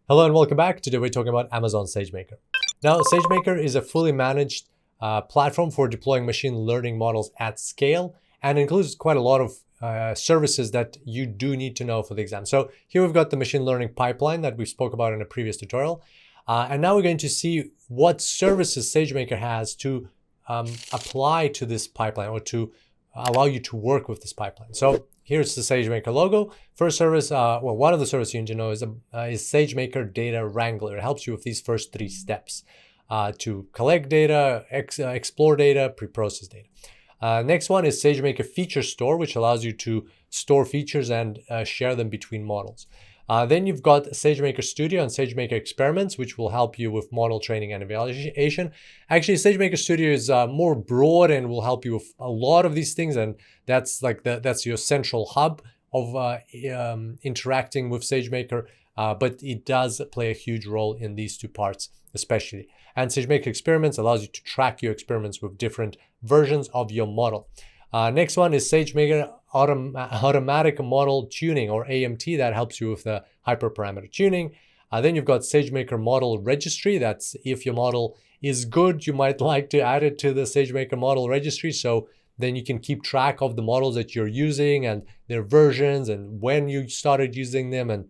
Hello and welcome back. Today we're talking about Amazon SageMaker. Now, SageMaker is a fully managed platform for deploying machine learning models at scale and includes quite a lot of services that you do need to know for the exam. So here we've got the machine learning pipeline that we spoke about in a previous tutorial. And now we're going to see what services SageMaker has to apply to this pipeline or to allow you to work with this pipeline. So here's the SageMaker logo. First service, one of the services you need to know is SageMaker Data Wrangler. It helps you with these first three steps to collect data, explore data, pre-process data. Next one is SageMaker Feature Store, which allows you to store features and share them between models. Then you've got SageMaker Studio and SageMaker Experiments, which will help you with model training and evaluation. Actually, SageMaker Studio is more broad and will help you with a lot of these things, and that's your central hub of interacting with SageMaker. But it does play a huge role in these two parts, especially. And SageMaker Experiments allows you to track your experiments with different versions of your model. Next one is SageMaker Automatic Model Tuning, or AMT, that helps you with the hyperparameter tuning. Then you've got SageMaker Model Registry. That's if your model is good, you might like to add it to the SageMaker Model Registry. So then you can keep track of the models that you're using and their versions and when you started using them and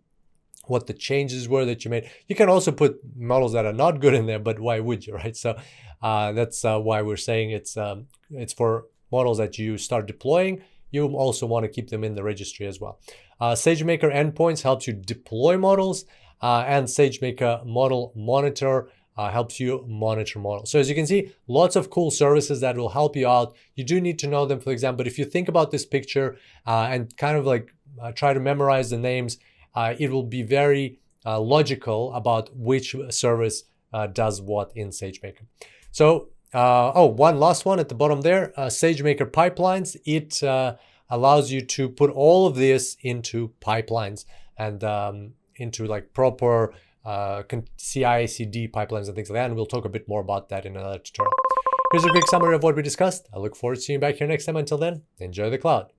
what the changes were that you made. You can also put models that are not good in there, but why would you, right? So that's why we're saying it's for models that you start deploying. You also want to keep them in the registry as well. SageMaker Endpoints helps you deploy models, and SageMaker Model Monitor helps you monitor models. So as you can see, lots of cool services that will help you out. You do need to know them, for example, but if you think about this picture and kind of like try to memorize the names, it will be very logical about which service does what in SageMaker. So one last one at the bottom there, SageMaker Pipelines. It allows you to put all of this into pipelines and into like proper CI/CD pipelines and things like that. And we'll talk a bit more about that in another tutorial. Here's a quick summary of what we discussed. I look forward to seeing you back here next time. Until then, enjoy the cloud.